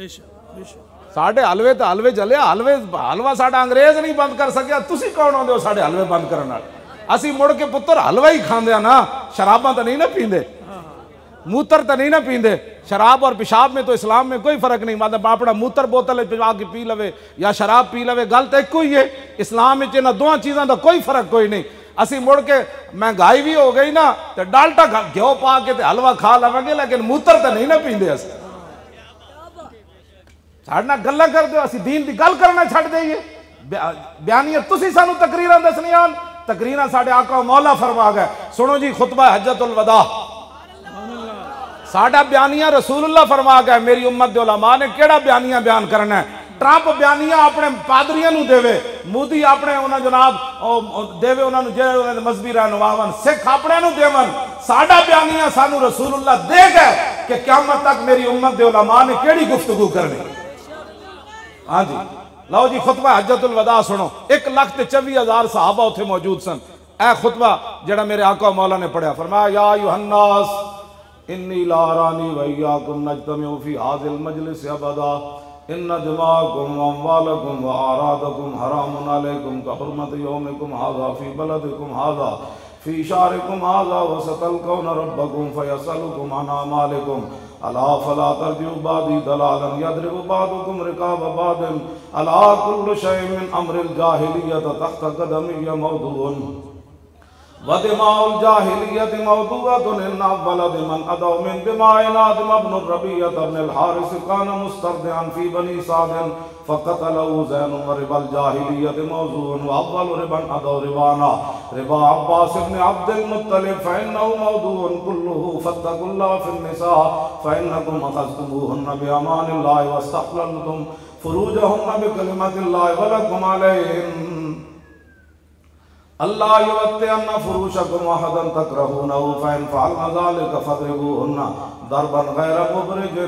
ساڈے حلوے تے حلوے جلیا, حلوہ ساڈا انگریز نہیں بند کر سکیا, تسی کون ہوندے ہو ساڈے حلوے بند کرن والے؟ اسی مڑ کے پتر حلوہ ہی کھاندے نا, شراباں تے نہیں نہ پیندے, موتر تے نہیں نہ پیندے. شراب اور پیشاب میں تو اسلام میں کوئی فرق نہیں, مطلب اپنا موتر بوتل پجا کے پی لوے یا شراب پی لوے, گل تے ایک ہی ہے. اسلام میں انہاں دوہاں چیزاں دا کوئی فرق کوئی نہیں. اسی مڑ کے مہنگائی بھی ہو گئی نا تے ڈالٹا گھیو پا کے تے حلوہ کھا لواں گے, لیکن موتر تے نہیں نہ پیندے. اسی ساڈے نال گلاں کر دیو, اسی دین دی گل کرنا چھڈ دئیے. بیانیت تسی سانو تقریراں دسنیاں, تقریراں ساڈے آقا و مولا فرما گئے. سنو جی خطبہ حجۃ الوداع, ساڈا بیانیہ رسول اللہ فرما گئے. میری امت دے علماء نے کیڑا بیانیہ بیان کرنا ہے؟ ٹرمپ بیانیہ اپنے پادریاں نو دے, مودی اپنے انہاں جناب دے, انہاں نو جڑے انہاں دے مذہبی رہنماواں, سکھ اپنے نو دیون. ساڈا بیانیہ سانو رسول اللہ دے گئے کہ قیامت تک میری امت دے علماء نے کیڑی گفتگو کرنی. ہاں جی لو جی خطبہ حجۃ الوداع سنو. 1,24,000 صحابہ اتھے موجود سن. اے خطبہ جڑا میرے آقا مولا نے پڑھیا, فرمایا یا ایھا الناس انی لا ارانی وایاکم نجتمع فی ھذا المجلس ابدا ان دماءکم واموالکم واعراضکم حرام علیکم کحرمت یومکم ھذا فی بلدکم ھذا فی شہرکم ھذا وستلقون ربکم فیسألکم عن اعمالکم الا فلا ترجعوا بعدی ضلالا یضرب بعضکم رقاب بعض الا کل شیء من امر الجاہلیۃ تحت قدمی موضوع ودماء الجاهلية موضوعة إن أول من أدعو من دماء آدم بن الربيعة بن الحارث كان مسترضعا في بني سعد فقتله زين وربا الجاهلية موضوع وأول ربا أدعو ربانا ربا عباس بن عبد المطلب فإنه موضوع كله فاتقوا الله في النساء فإنكم أخذتموهن بأمان الله واستحللتم فروجهن بكلمة الله ولكم عليهن اللہ یوتئن فروشکم احدا تکرہونہ فإن فعلن ذلك فاضربوهن ضربا غیر مبرج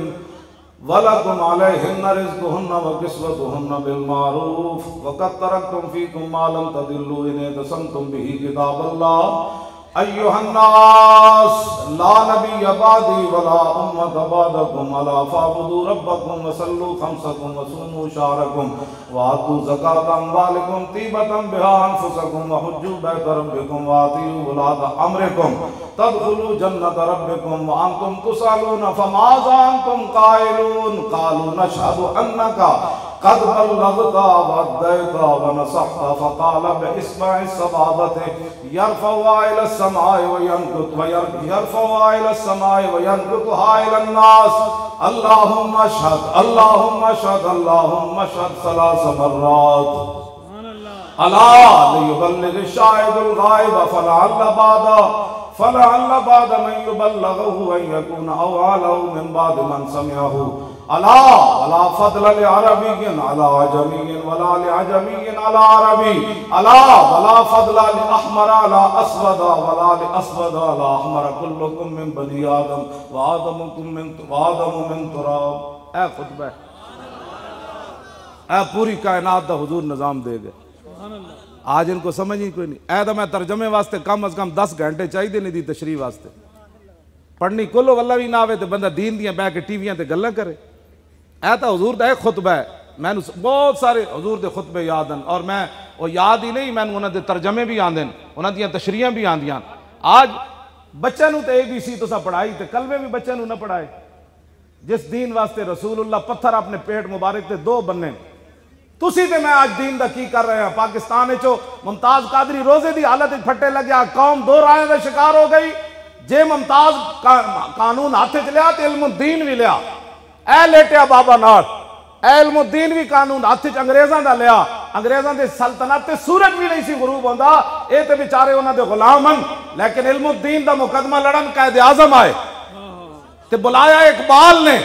ولکم علیہن رزقهن وکسوتهن بالمعروف وقد ترکتم فیکم ما لم تضلوا ان اعتصمتم به کتاب اللہ ایہا الناس لا نبی بعدی ولا امت بعدکم الا فاعبدوا ربکم وصلوا خمسکم وصوموا شہرکم وآتوا زکاة اموالکم طیبة بها انفسکم وحجوا بیت ربکم وآتوا ولاد امرکم تدخلوا جنت ربکم وانتم تسألون فماذا انتم قائلون قالوا نشهد انک قد بلغت وأديت ونصحت فقال بإسمع السبابة يرفعها إلى السماء وينكتها إلى الناس اللهم اشهد اللهم اشهد اللهم اشهد 3 مرات ألا ليبلغ الشاهد الغائب فلعل بعد من يبلغه أن يكون أوعى له من بعد من سمعه ألا ولا فضل لعربي على عجمي ولا لعجمي على عربي ألا ولا فضل لأحمر على أسود ولا لأسود على أحمر كلكم من بني آدم وآدم من تراب اے خطبہ اے پوری کائنات دا حضور نظام دے گئے آج ان کو سمجھ ہی کوئی نہیں اے تو میں ترجمے واسطے کم از کم 10 گھنٹے چاہیے نہیں دی تشریح واسطے پڑھنی کلو واللہ بھی نہ آوے تو بندہ دین دیاں بے کے ٹی ویاں تے گلاں کرے اے تو حضور دا ایک خطبہ ہے میں بہت سارے حضور دے خطبے یاد ہیں اور میں وہ یاد ہی نہیں میں انہوں دے ترجمے بھی آندے انہوں دیاں تشریحیں بھی آندیاں آج بچے نو تے ABC تو سا پڑھائی تے کلمے بھی بچے نو نہ پڑھائے جس دین واسطے رسول اللہ پتھر اپنے پیٹ مبارک تے 2 بننے تسی تے میں آج دین دا کی کر رہے ہیں پاکستان چو ممتاز قادری روزے دی حالت پھٹے لگیا قوم 2 رائے دا شکار ہو گئی جے ممتاز قانون ہاتھے چلیا تے علم الدین بھی لیا اے لیٹیا بابا نال اے علم الدین بھی قانون ہاتھے انگریزاں دا لیا انگریزاں دے سلطنت تے سورج بھی نہیں سی غروب ہوندا اے تے بیچارے انہاں دے غلام ہیں لیکن علم الدین دا مقدمہ لڑن قائد اعظم آئے تے بلایا اقبال نے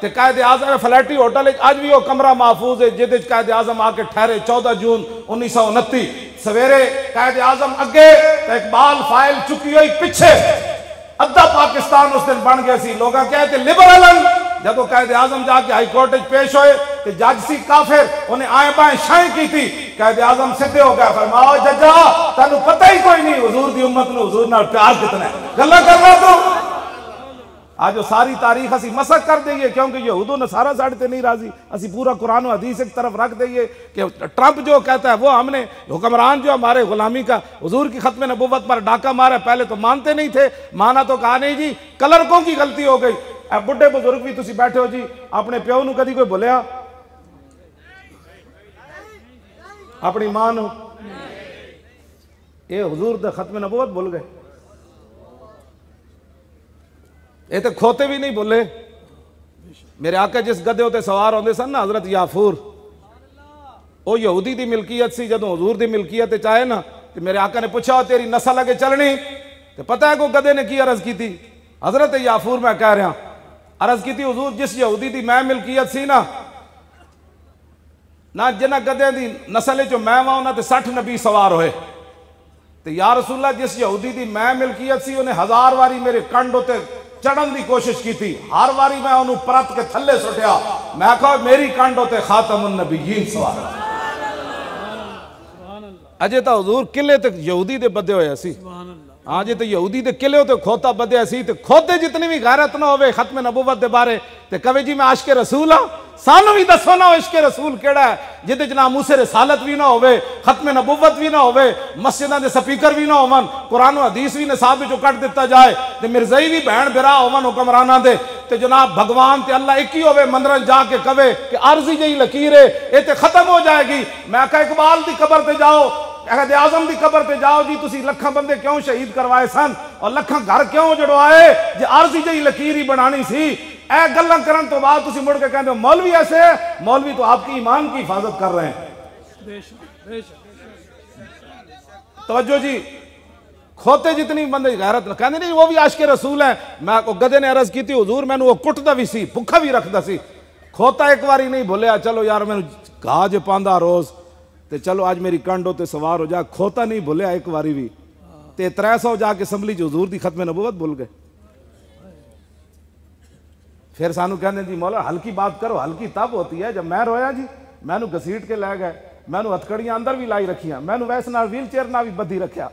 تے قائد اعظم فلیٹی ہوٹل آج بھی وہ کمرہ محفوظ ہے جدے قائد اعظم آ کے ٹھہرے 14 جون 1929 سویرے قائد اعظم اگے تے اقبال فائل چکی ہوئی پیچھے ادھا پاکستان اس دن بن گئے سی لوگاں کہتے لبرلن جب وہ قائد اعظم جا کے ہائی کورٹ پیش ہوئے تے جج سی کافر انہیں آئیں بائیں شائیں کی تھی قائد اعظم سدھے ہو گیا فرماؤ ججا تانوں پتہ ہی کوئی نہیں حضور دی امت نے حضور نال پیار کتنا ہے گلا کرنا تو آج وہ ساری تاریخ اسی مسخ کر دئیے کیونکہ یہود و نصارہ ساڑھے تے نہیں راضی اسی پورا قرآن و حدیث ایک طرف رکھ دئیے کہ ٹرمپ جو کہتا ہے وہ ہم نے حکمران جو ہمارے غلامی کا حضور کی ختم نبوت پر ڈاکہ مارا پہلے تو مانتے نہیں تھے مانا تو کہا نہیں جی کلرکوں کی غلطی ہو گئی اے بڑھے بزرگ بھی تسی بیٹھے ہو جی اپنے پیو نو کدی کوئی بولیا اپنی ماں نو اے حضور دے ختم نبوت بول گئے اے تے کھوتے بھی نہیں بولے میرے آقا جس گدے ہوتے سوار ہوندے سن نا حضرت یافور او یہودی دی ملکیت سی جدوں حضور دی ملکیت چاہے نا تو میرے آقا نے پوچھا تیری نسل اگے چلنی تو پتہ ہے کو گدے نے کی عرض کی تھی حضرت یافور میں کہہ رہا عرض کی تھی حضور جس یہودی دی میں ملکیت سی نا جنہ گدے دی نسل جو میں وہاں انہاں تے 60 نبی سوار ہوئے تو یا رسول اللہ جس یہودی دی میں ملکیت سی انہیں 1000 واری میرے کنڈ ہوتے چڑھن دی کوشش کی تھی ہر واری میں انہوں پرت کے تھلے سٹیا میں کہا میری کنڈ ہوتے خاتم النبیین سوار اجے تا حضور قلعے تک یہودی دے بدے ہوئے اسی ہاں جی تو یہودی دے قلعے ہوتے کھوتا بدے اسی تو کھوتے جتنی بھی غیرت نہ ہوئے ختم نبوت دے بارے تو کہوے جی میں عاشق رسول ہاں سانو بھی دسو نا عشق رسول کیڑا ہے جدے جناب موسیٰ رسالت بھی نہ ہوئے ختم نبوت بھی نہ ہوئے مسجدہ دے سپیکر بھی نہ ہوئے قرآن و حدیث بھی نصاب جو کٹ دیتا جائے تے مرزائی بھی بہن برا ہوئے حکمرانہ دے تے جناب بھگوان تے اللہ ایک ہی ہوئے مندرن جا کے کہوے کہ عرضی جہی لکیرے اے تے ختم ہو جائے گی میں کہا اقبال دی قبر تے جاؤ قائد اعظم دی قبر تے جاؤ جی تسی لکھاں بندے کیوں شہید کروائے سن اور لکھاں گھر کیوں جڑوائے جی عارضی جی لکیر ہی بنانی سی، اے گلاں کرن تو بعد تسی مڑ کے کہندے ہو مولوی ایسے ہے، مولوی تو آپ کی ایمان کی حفاظت کر رہے ہیں۔ توجہ جی، کھوتے جتنی بندے غیرت نہ کہندے نہیں وہ بھی عاشق رسول ہیں، میں کو گدے نے عرض کی تھی حضور میں نے وہ کٹدا بھی سی بھکھا بھی رکھدا سی، کھوتا ایک واری نہیں بھولیا چلو یار میں گھا جو پاندا روز تے چلو آج میری کنڈ تے سوار ہو جا، کھوتا نہیں بھولیا ایک واری بھی تے 300 جا کے اسمبلی جو حضور دی ختم نبوت بھول گئے۔ پھر سانو کہنے جی مولا ہلکی بات کرو، ہلکی تب ہوتی ہے جب میں رویا جی میں نو گھسیٹ کے لے گئے، میں نو ہتھکڑیاں اندر بھی لائی رکھیاں، میں نو ویسے نال ویل چیئر نہ بھی بدھی رکھیا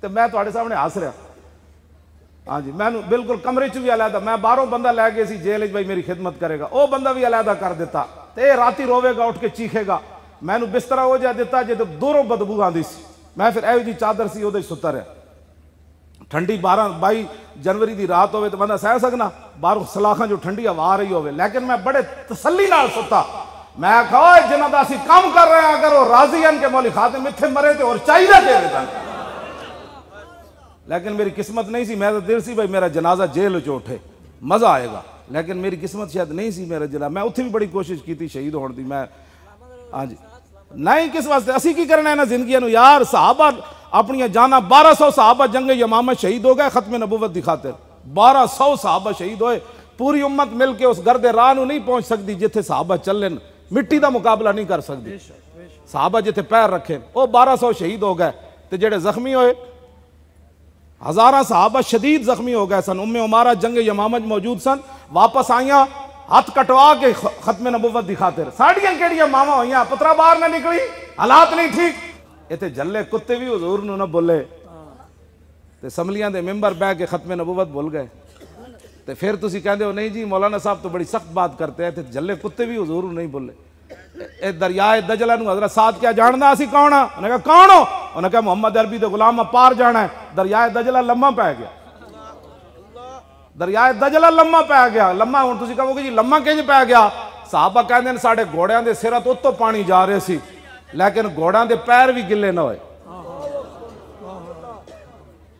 تے میں تواڈے سامنے ہس رہا، ہاں جی میں نو بالکل کمرے چ بھی علیحدہ، میں باہروں بندہ لے گئے سی جیل وچ بھائی میری خدمت کرے گا، او بندہ بھی علیحدہ کر دیتا تے راتی روے گا اٹھ کے چیخے گا، میں نو بستر ہو جا دیتا جے دوروں بدبو آندی سی، میں پھر ایو جی چادر سی او دے ستا رہا، ٹھنڈی 22 جنوری دی رات ہوئے تو بندہ سہ سکنا باہر سلاخاں جو ٹھنڈی ہوا آ رہی ہوئے، لیکن میں بڑے تسلی نال ستا، میں کہا جنہ دا اسی کام کر رہے ہیں اگر وہ راضی ہیں کہ مولی خاتم اتھے مرے تھے اور چاہیے دے دیتا، لیکن میری قسمت نہیں سی، میں تو دل سی بھائی میرا جنازہ جیل چ اٹھے مزہ آئے گا، لیکن میری قسمت شاید نہیں سی میرا جنازہ، میں اتھے بھی بڑی کوشش کی تھی شہید ہونے دی، میں ہاں جی نہیں کس واسطے اسی کی کرنا ہے نا زندگیاں نو یار، صحابہ اپنی جانا 1200 صحابہ جنگ یمامہ شہید ہو گئے ختم نبوت دی خاطر، 1200 صحابہ شہید ہوئے، پوری امت مل کے اس گرد راہ نو نہیں پہنچ سکتی جتھے صحابہ چلن، مٹی دا مقابلہ نہیں کر سکتی، صحابہ جتھے پیر رکھے وہ 1200 شہید ہو گئے، تے جڑے زخمی ہوئے ہزاراں صحابہ شدید زخمی ہو گئے سن، ام عمارہ جنگ یمامہ موجود سن، واپس آئیاں ہاتھ کٹوا کے ختم نبوت دی خاطر، ساڑیاں کیڑیاں ماما ہوئیاں پترا باہر نہ نکلی، حالات نہیں ٹھیک، ایتھے جھلے کتے بھی حضور نو نہ بولے تے سملیاں دے ممبر بہ کے ختم نبوت بھول گئے، تے پھر تسی کہندے ہو نہیں جی مولانا صاحب تو بڑی سخت بات کرتے ہیں، تے جھلے کتے بھی حضور نو نہیں بولے، اے دریائے دجلہ نو حضرت سعد کیا جاندا اسی کون ہاں؟ انہوں نے کہا کون ہو؟ انہوں نے کہا محمد عربی دے غلام پار جانا ہے، دریائے دجلہ لمحہ پہ گیا، دریائے دجلہ لمحہ پہ گیا، لمحہ ہوں تسی کہو گے جی لمحہ کینج پہ گیا؟ صحابہ کہندے ہیں ساڑھے گھوڑیاں دے سرت اتو پانی جا رہے سی، لیکن گھوڑیاں دے پیر بھی گلے نہ ہوئے،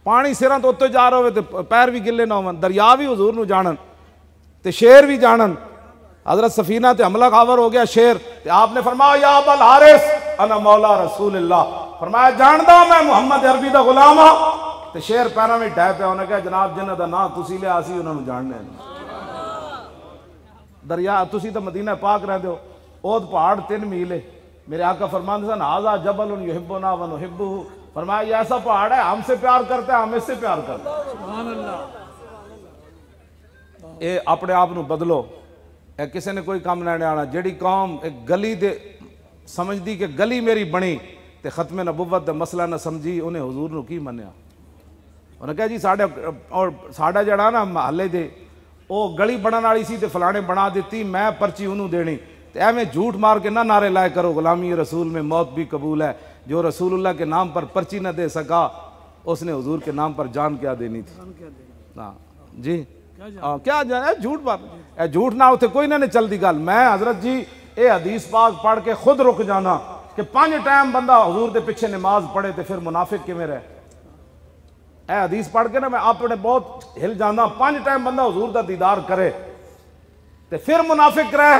پانی سرت اتو جا رہے ہوئے تے پیر بھی گلے نہ ہوئے، دریا بھی حضور نو جانن تے شیر بھی جانن، حضرت سفینہ تے حملہ خاور ہو گیا شیر، تے آپ نے فرمایا یا ابا الحارث انا مولا رسول اللہ، فرمایا جاندہ میں محمد عربی دا غلام ہاں، تے شیر پیرا میں ڈھائے پہ انہوں نے کہا جناب جنہ دا نا تسی لے آسی انہوں نے جاننے ہیں، دریا تسی تو مدینہ پاک رہ دیو، اود پہاڑ 3 میل ہے، میرے آقا فرمان سن ہذا جبل یحبنا ونحبہ، فرمایا یہ ایسا پہاڑ ہے ہم سے پیار کرتا ہے ہم اس سے پیار کرتا ہے، سبحان اللہ، اے اپنے آپ نو بدلو، اے کسے نے کوئی کام نہیں آنا، جیڑی قوم ایک گلی دے سمجھ دی کہ گلی میری بنی تے ختم نبوت دے مسئلہ نہ سمجھی انہیں حضور نو کی منیا، انہوں نے کہا جی ساڑھا جڑا نا محلے دے او گلی بنان والی سی تے فلانے بنا دیتی میں پرچی انہوں دینی تے اے میں جھوٹ مار کے نہ نعرے لائے کرو غلامی رسول میں موت بھی قبول ہے، جو رسول اللہ کے نام پر پرچی نہ دے سکا اس نے حضور کے نام پر جان کیا دینی تھی، ہاں جی کیا جانا جھوٹ مار، اے جھوٹ نہ ہوتے کوئی نہ چل دی گل، میں حضرت جی اے حدیث پاک پڑھ کے خود رک جانا کہ 5 ٹائم بندہ حضور دے پیچھے نماز پڑھے تے پھر منافق کیویں رہے، اے حدیث پڑھ کے نا میں اپنے بہت ہل جانا، 5 ٹائم بندہ حضور دا دیدار کرے تے پھر منافق رہے،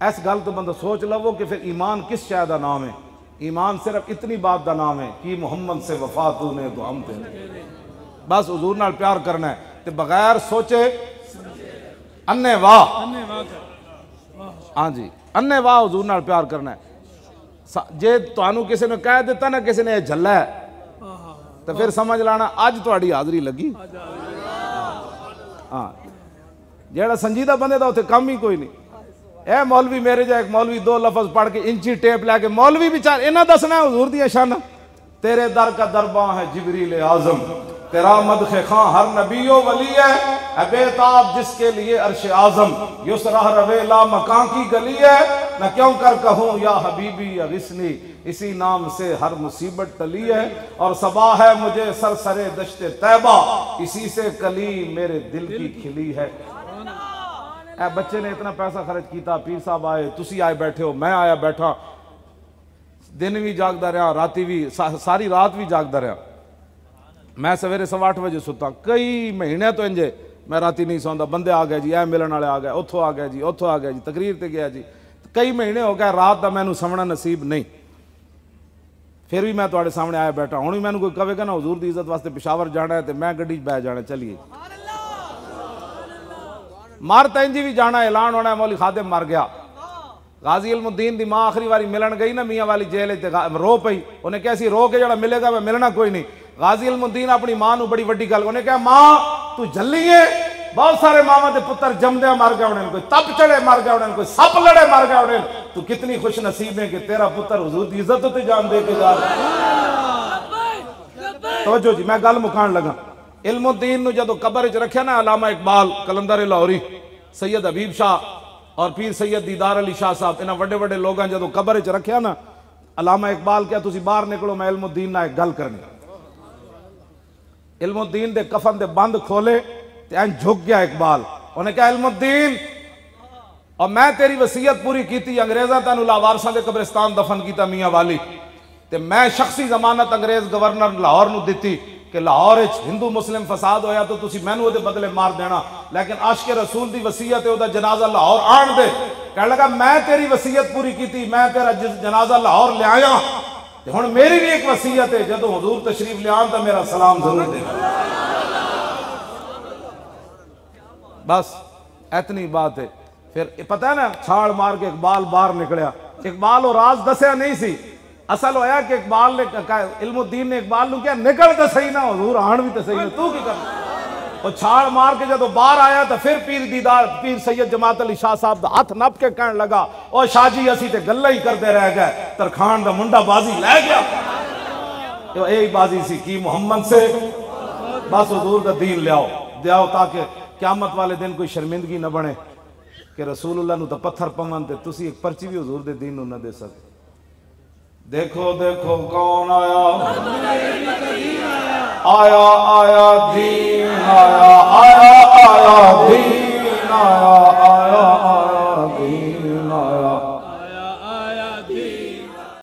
ایس گل تو بندہ سوچ لو کہ پھر ایمان کس شے دا نام ہے، ایمان صرف اتنی بات دا نام ہے کہ محمد سے وفا تو نے تو ہم تے بس حضور نال پیار کرنا ہے تے بغیر سوچے انے واہ، ہاں جی انے واہ حضور نال پیار کرنا ہے، جے تانوں کسی نے کہہ دیتا نا کسی نے جھلا ہے تو پھر سمجھ لانا اج تہاڈی حاضری لگی، ہاں جیڑا سنجیدہ بندے دا اتنے کم ہی کوئی نہیں، اے مولوی میرے جا ایک مولوی 2 لفظ پڑھ کے انچی ٹیپ لے کے مولوی بیچار انہاں دسنا ہے حضور دی شان، تیرے در کا درباں ہے جبریل اعظم، تیرا مدح خاں ہر نبی و ولی ہے، اے بیتاب جس کے لیے عرش اعظم، یس راہ روے لا مکان کی گلی ہے، نہ کیوں کر کہوں یا حبیبی یا غسنی، اسی نام سے ہر مصیبت ٹلی ہے، اور صبا ہے مجھے سرسرے دشت طیبہ، اسی سے کلی میرے دل کی کھلی ہے، اے بچے نے اتنا پیسہ خرچ کیتا، پیر صاحب آئے، تسی آئے بیٹھے ہو، میں آیا بیٹھا، دن بھی جاگدا رہا، راتی بھی، ساری رات بھی جاگدا رہا. میں سویرے 8:15 بجے ستا، کئی مہینے تو انجے میں راتی نہیں سوندا. بندے آ گئے جی، اے ملن والے آ گئے، اتھوں آ گئے جی، اتھوں آ گئے جی، تقریر تے گیا جی. کئی مہینے ہو گئے رات دا مینوں سمنا نصیب نہیں. پھر بھی میں تواڈے سامنے آیا بیٹھا. ہن بھی مینوں کوئی کہے گا نا حضور دی عزت واسطے پشاور جانا ہے تے میں گڈی بہ جانا، چلیے. مار تینجی بھی جانا، اعلان ہونا ہے مولی خادم مر گیا. غازی علم الدین دی ماں آخری واری ملن گئی نا میاں والی جیل تے رو پئی. انہیں کیسی رو کے جڑا ملے گا میں ملنا کوئی نہیں. غازی علم الدین اپنی ماں نو بڑی وڈی گل، انہیں کہا ماں تو جلی ہے. بہت سارے ماما دے پتر جمدے مر گئے انہیں، کوئی تپ چڑے مر گئے انہیں، کوئی سپ لڑے مر گئے انہیں. تو کتنی خوش نصیب ہے کہ تیرا پتر حضور دی عزت تے جان دے کے جا رہا. توجہ جی، میں گل مکان لگا. علم الدین نو جدو قبر وچ رکھیا نا علامہ اقبال، کلندر لاہوری، سید حبیب شاہ اور پیر سید دیدار علی شاہ صاحب، انہاں وڈے وڈے لوگاں جدو قبر وچ رکھیا نا، علامہ اقبال کیا تسی باہر نکلو، میں علم الدین نال ایک گل کرنی. علم الدین دے کفن دے بند کھولے تے این جھک گیا اقبال. انہیں کہا علم الدین، اور میں تیری وصیت پوری کیتی، انگریزاں تینوں لاوارساں دے قبرستان دفن کیتا میاں والی، تے میں شخصی ضمانت انگریز گورنر لاہور نو دتی کہ لاہور وچ ہندو مسلم فساد ہویا تو تسی مینوں دے بدلے مار دینا، لیکن عاشق رسول دی وصیت ہے او دا جنازہ لاہور آن دے. کہنے لگا میں تیری وصیت پوری کیتی، میں تیرا جنازہ لاہور لے آیا، تے ہن میری بھی ایک وصیت ہے، جدو حضور تشریف لے آن تا میرا سلام ضرور دے. بس اتنی بات ہے. پھر پتہ ہے نا چھاڑ مار کے اقبال باہر نکلیا. اقبال وہ راز دسیا نہیں سی. اصل ہویا کہ اقبال نے علم الدین نے اقبال نو کیا نکل تے صحیح نا حضور آن بھی تے صحیح نا، تو کی کرنا. وہ چھاڑ مار کے جدو باہر آیا تو پھر پیر سید جماعت علی شاہ صاحب دا ہاتھ نپ کے کہنے لگا او شاہ جی اسی تے گلہ ہی کرتے رہ گئے، ترخان دا منڈا بازی لے گیا. یہی بازی سی کی محمد سے، بس حضور دا دین لیاؤ تاکہ قیامت والے دن کوئی شرمندگی نہ بنے کہ رسول اللہ نو تا پتھر پون تے تسی ایک پرچی بھی حضور دے دین نو نہ دے سکتے. دیکھو دیکھو کون آیا، آیا آیا